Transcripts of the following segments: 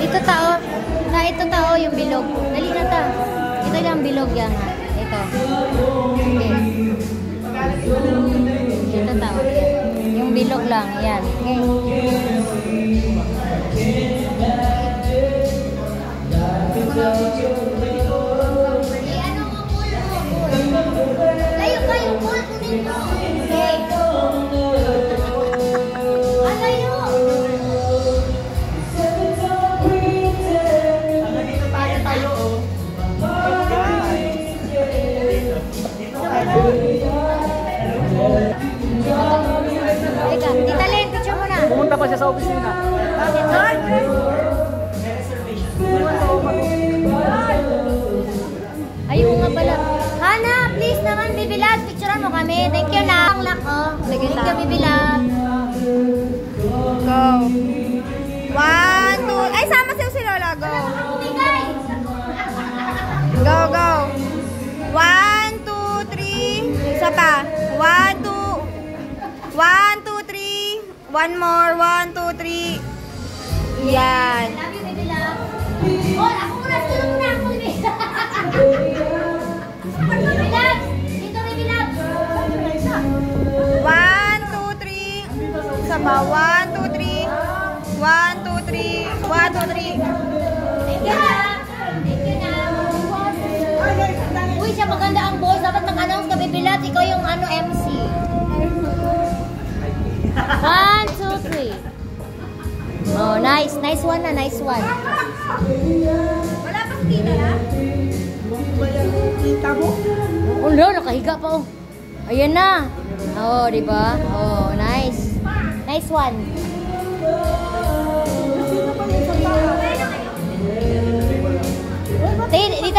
Ito tao. Ito tao yung bilog. Dali na ta. Ito lang bilog yan ha. Ito. Okay. Ito tao. Yung bilog lang. Yan. Okay. Layo kayo. Pull ko dito. Okay. Pumunta pa siya sa opisina. Ayaw nga pala. Hana, please naman, bibilag. Picturean mo kami. Thank you na. Ang lak, oh. Thank you, bibilag. Go. 1, 2. Ay, sama siya si Lola. Go. Go, go. 1, 2, 3. Isa pa. 1, 2. 1, 2, 3. One more. 1, 2, 3. Yan. Love you, bibilag. Oh, ako muna. Tulong muna ako, bibilag. Bibilag. Dito, bibilag. 1, 2, 3. Isa pa. 1, 2, 3. 1, 2, 3. 1, 2, 3. Thank you na. Thank you na. Uy, siya maganda ang boss. Dapat mag-announce ka, bibilag. Ikaw yung MC. 1, 2, 3. Oh, nice. Nice one na. Nice one. Wala pa kita na? Kita mo? Oh, no, nakahiga pa oh. Ayan na. Oh, di ba? Oh, nice. Nice one.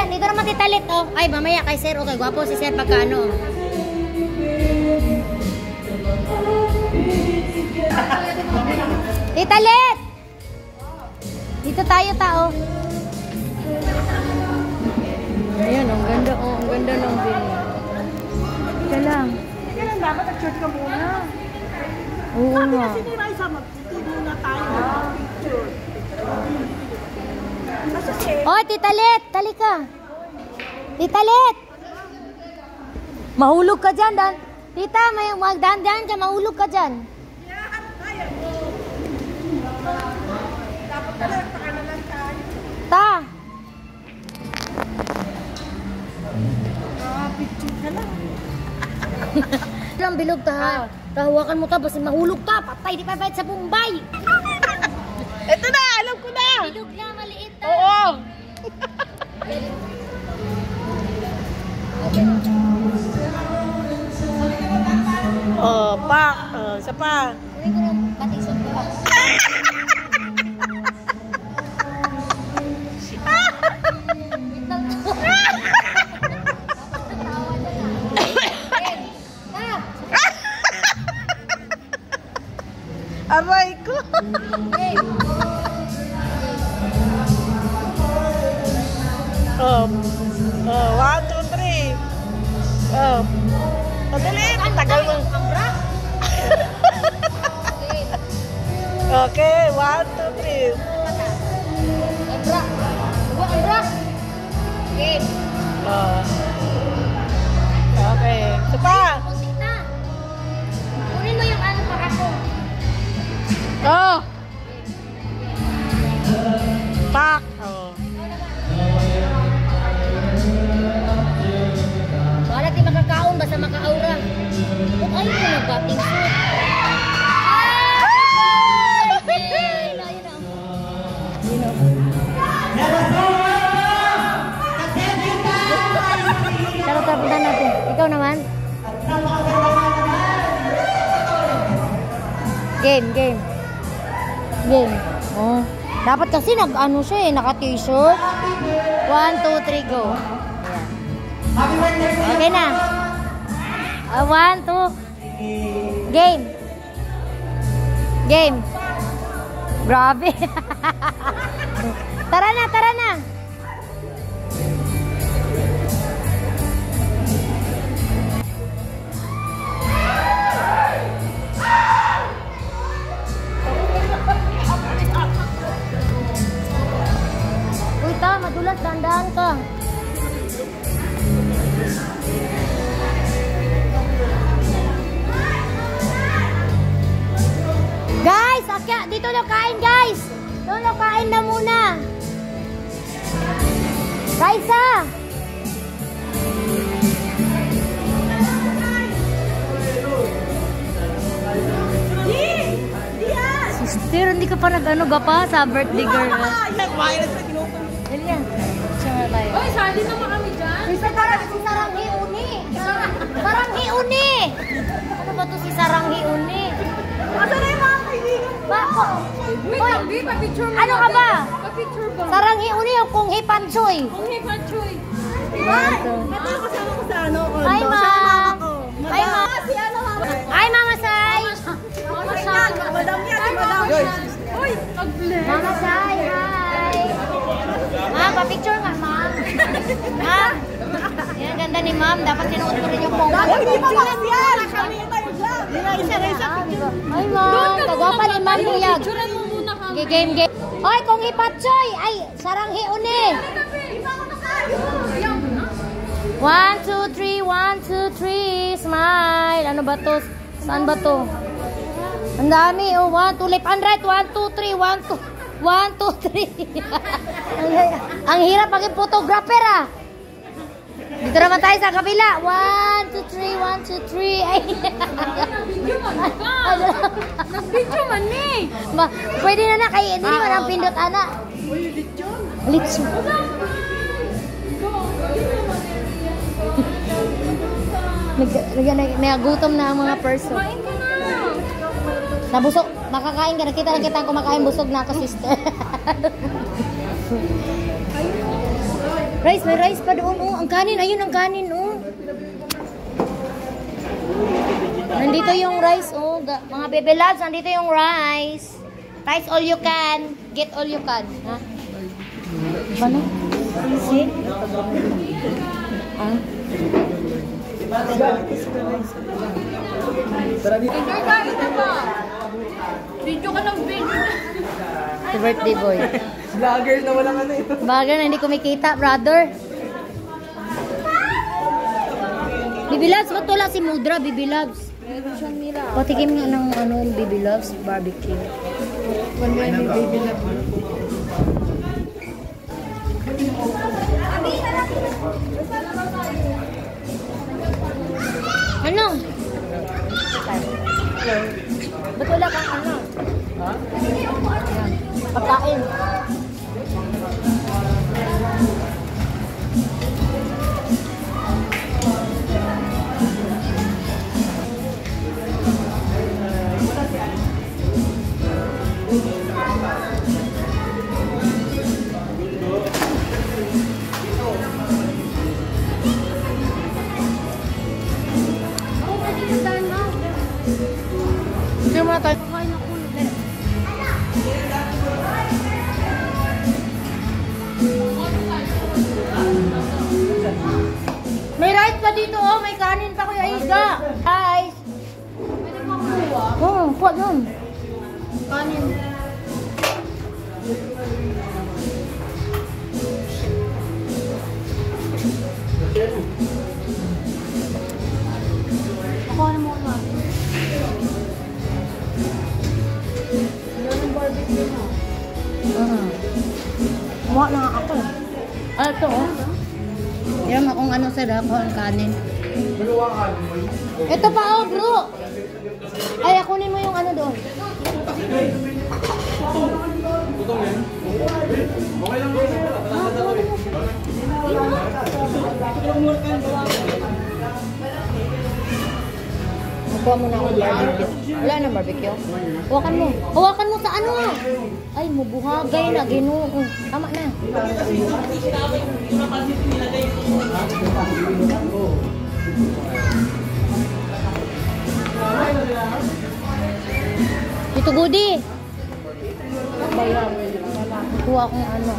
Dito naman titalit oh. Ay, mamaya kay sir. Okay, gwapo si sir pagka ano. Titalit! Dito tayo tao. Ayan, ang ganda oh. Ang ganda ng view. Ika lang. Ika lang, dapat nag-church ka muna. Oo Sabi nga. kasi ni Raisa, mag-titid muna tayo ng picture. Oh, titalit! Tali ka. Titalit! Mahulog ka dyan, Dan. Tita, may magdaan-daan ka. Mahulog ka dyan. Dapat pala, pakanalan tayo. Ta! Picture ka lang. Lang bilog ta ha. Tahawakan mo ta, basta mahulog ta. Patay, di pa bayad sa Bombay. Ito na, alam ko na. Bilog na, maliit ta. Oo. Oh, pak. Isa pa. Kunin ko ng patisyon ko. Aray ko. Oh. 1, 2, 3. Oh. Madali. Tagal mo. Okay. 1, 2, 3. Ambra. Ambra. Game. Oh. Okay. Isa pa. Kunti na. Kunin mo yung ano para ko. Oh. Pak. Oh. Wala di makakaon basta makaaura. Kung ayaw ko nag-batting suit. Tara, punta natin. Ikaw naman. Game. Oh. Dapat kasi nag-ano siya eh, naka-t-shirt. 1, 2, 3, go. Ayan. Okay na. 1, 2. Game. Grabe. Tara na. madulas, dandahan ka. Guys, akya, dito na kain guys. Dito na kain na muna. Kaisa. Sister, hindi ka pa nag-ano gapa sa birthday girl. Dali yan. Tsaka tayo. Oy, sali naman kami dyan. Si Sarang Hiuni. Sarang Hiuni. Ano ba to si Sarang Hiuni? Asan na yung mga kaibigan? Bako. Wait, Oy, hindi, pa-picture mo. ano ka ba? Pa-picture ba? Sarang Hiuni o kung Hipanchoy? Kung hipanchoy. Ito yung kasama ko sa ano. Hi, ma'am. Hi, ma'am. Si ano, mama. Hi, Mama Sai. Mama yan. Madam yan, si madam. Uy, pag-bless. Mama Sai, hi. Ma'am, pa-picture nga, ma'am. Ma'am. Yan, ganda ni ma'am. Dapat sinuot ko rin yung phone. Hindi pa malas yan. Kami yung tayo dyan. Hi, ma'am. Kagwapa ni ma'am Luyag. Picturean mo muna kami. Game. Oy, kung Hipatchoy. Ay, Sarang Hiuni. 1, 2, 3, 1, 2, 3, smile. Ano ba to? Saan ba to? Ang dami, oh. 1, 2, left and right. 1, 2, 3, 1, 2, 1, 2, 3. Ang hirap maging photographer, ah. Dito naman tayo sa kabila. 1, 2, 3, 1, 2, 3. Ay. Nag-video man eh. Pwede na na. Kaya hindi naman ang pindot, ana. Lechon. Nagutom na ang mga person. Kain ka na. Nabusog. Makakain ka. Nakita lang kita kumakain. Busog na ako, sister. Rice. May rice pa doon. Oh. Ang kanin. Ayun ang kanin. Oh. Nandito yung rice. Oh. Mga baby loves, nandito yung rice. Rice all you can. Get all you can. Ha? Ano? See? Ah? Ikaw kain na ba? Video ka ng video. The birthday boy. Vlogger na walang ano ito. Bagay na hindi kumikita, brother. Bibi Loves, ba't wala si Mudra, Bibi Loves? Patikim nga ng ano, Bibi Loves barbecue. Baby love. Ano? Ba't wala kang ano? Ha? Pagkain. Hindi mo na tayo. May rice pa dito, oh. May kanin pa, Kuya Ida. Rice. Oh, po yun. Kanin. Ako na muna. Yan ang barbecue mo. Muha na nga ako. Ah, ito, oh. Yan akong ano sa dako ang kanin. Ito pa, oh, bro. Ay, kunin mo yung ano doon. Nakuha mo na akong barbecue. Wala na barbecue. Hawakan mo. Hawakan mo sa ano? Ay, mubuhagay na. Ginoo. Tama na. Ito, Gudi. Bayan. Kuha akong ano.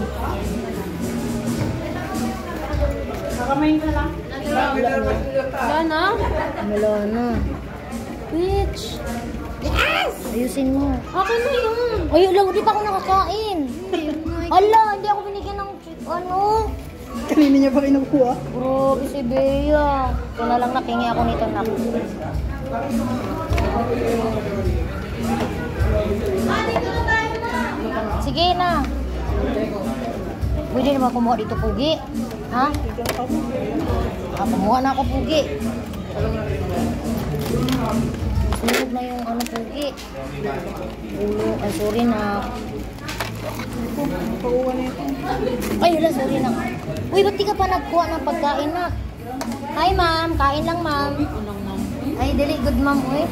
Nakamain ka lang. Wala na? Wala na. Bitch. Yes! Ayusin mo. Okay na yun. Ay, lang, di pa ako nakakain. Ala, hindi ako binigyan ng ano. Kanina niya pa kinukuha? Bro, si Bea. Ito na lang nakingi ako nito na. Sige na. Pwede naman kumuha dito, Pugi. Ha? Kumuha na ako, Pugi. Sunog na yung ano, Pugi. Ulo. Ay, sorry na. Ay, wala, sorry na. Uy, ba't di ka pa nagkuha ng pagkain na? Hi, ma'am. Kain lang, ma'am. Ay, dali. Good, ma'am. Uy.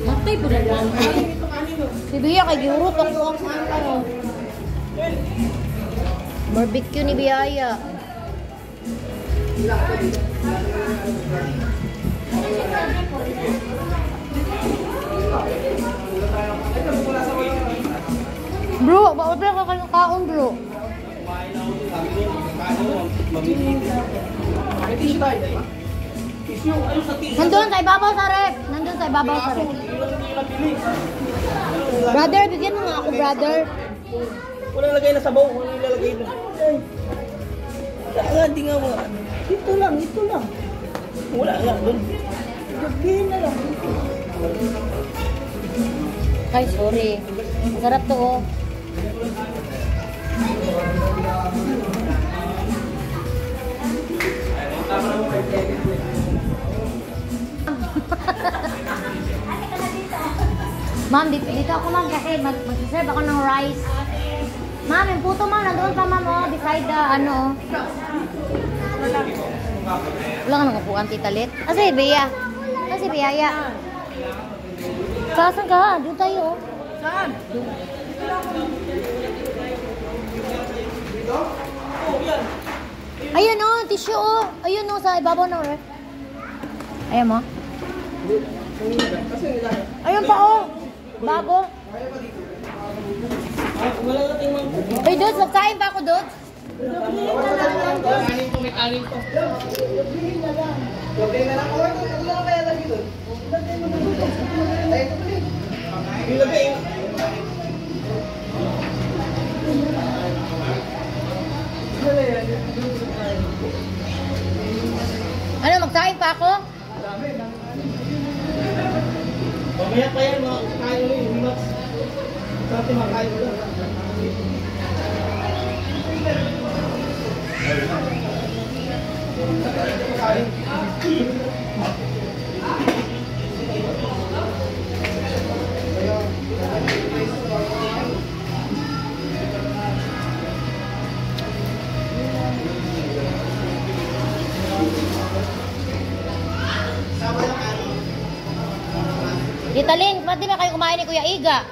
Matay po na lang. Si Bia, kay Giurot ako ang ano. Barbecue ni Biaya. Bro, bakit ba ka kaon, bro? Nandun sa ibabaw sa rep. Nandun sa ibabaw sa rep. Brother, bigyan mo nga ako, brother. Walang lagay na sabaw. Walang ilalagay na. Ay. Wala nga, hindi nga mo. Ito lang, ito lang. Wala nga doon. Gabihin na lang. Ay, sorry. Masarap to, oh. Ma'am, dito ako, ma'am, kasi mag-serve ako ng rice. Ma'am, yung puto, ma'am, nandoon pa, ma'am, oh, beside the, ano, wala ka nang upuan, Tita Lit. Kasi, Bea. Kasi, Bea. Saan ka? Doon tayo, oh. Saan? Ayun, oh, tissue, oh. Ayun, oh, sa ibabaw ng ref. Ayun mo. Ayun pa, oh. Bago. Wala nating mga... Ay, Dods, magkain pa ako, Dods. Kanin ko, may kanin ko. Gabihin na lang. Gabihin na lang. Wala na kaya lagi doon. Yung gabihin. Ano, magkain pa ako? Mamaya pa yan, kain mo yung Max. Sabi makain mo lang. Tita Ling, ba't di ba kayo kumain ni Kuya Iga?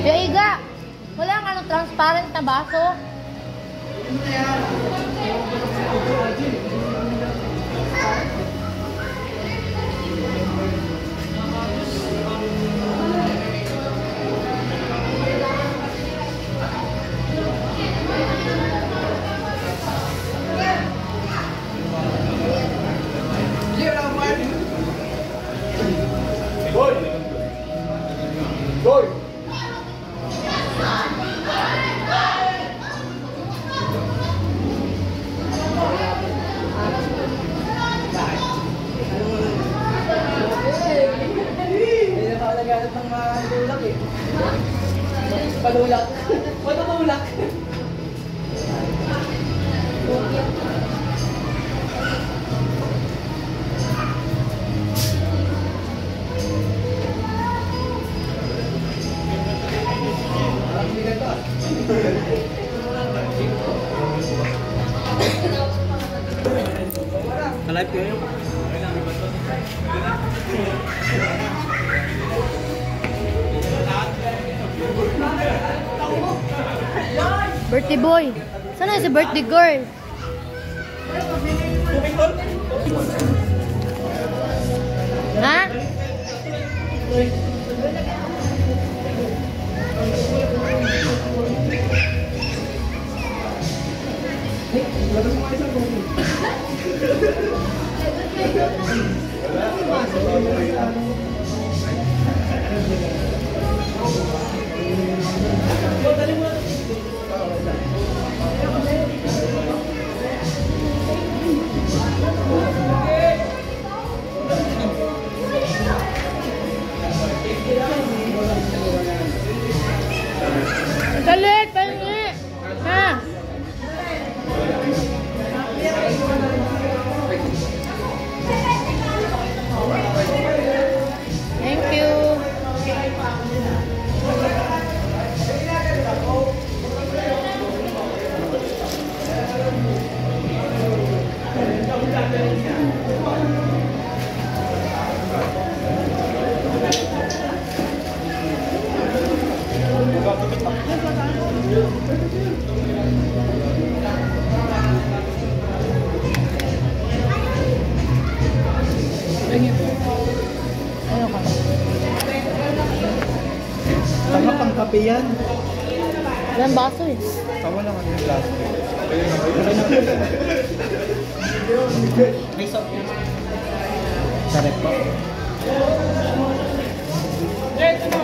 Kuya Iga, wala nga ng transparent na baso. Palulak. Patutulak. Alive ko yun. Birthday boy. Sana si birthday girl? Ha? kape yan. Walang baso eh. Tawa lang ang plastic. May soft drinks. Sarap pa. Next!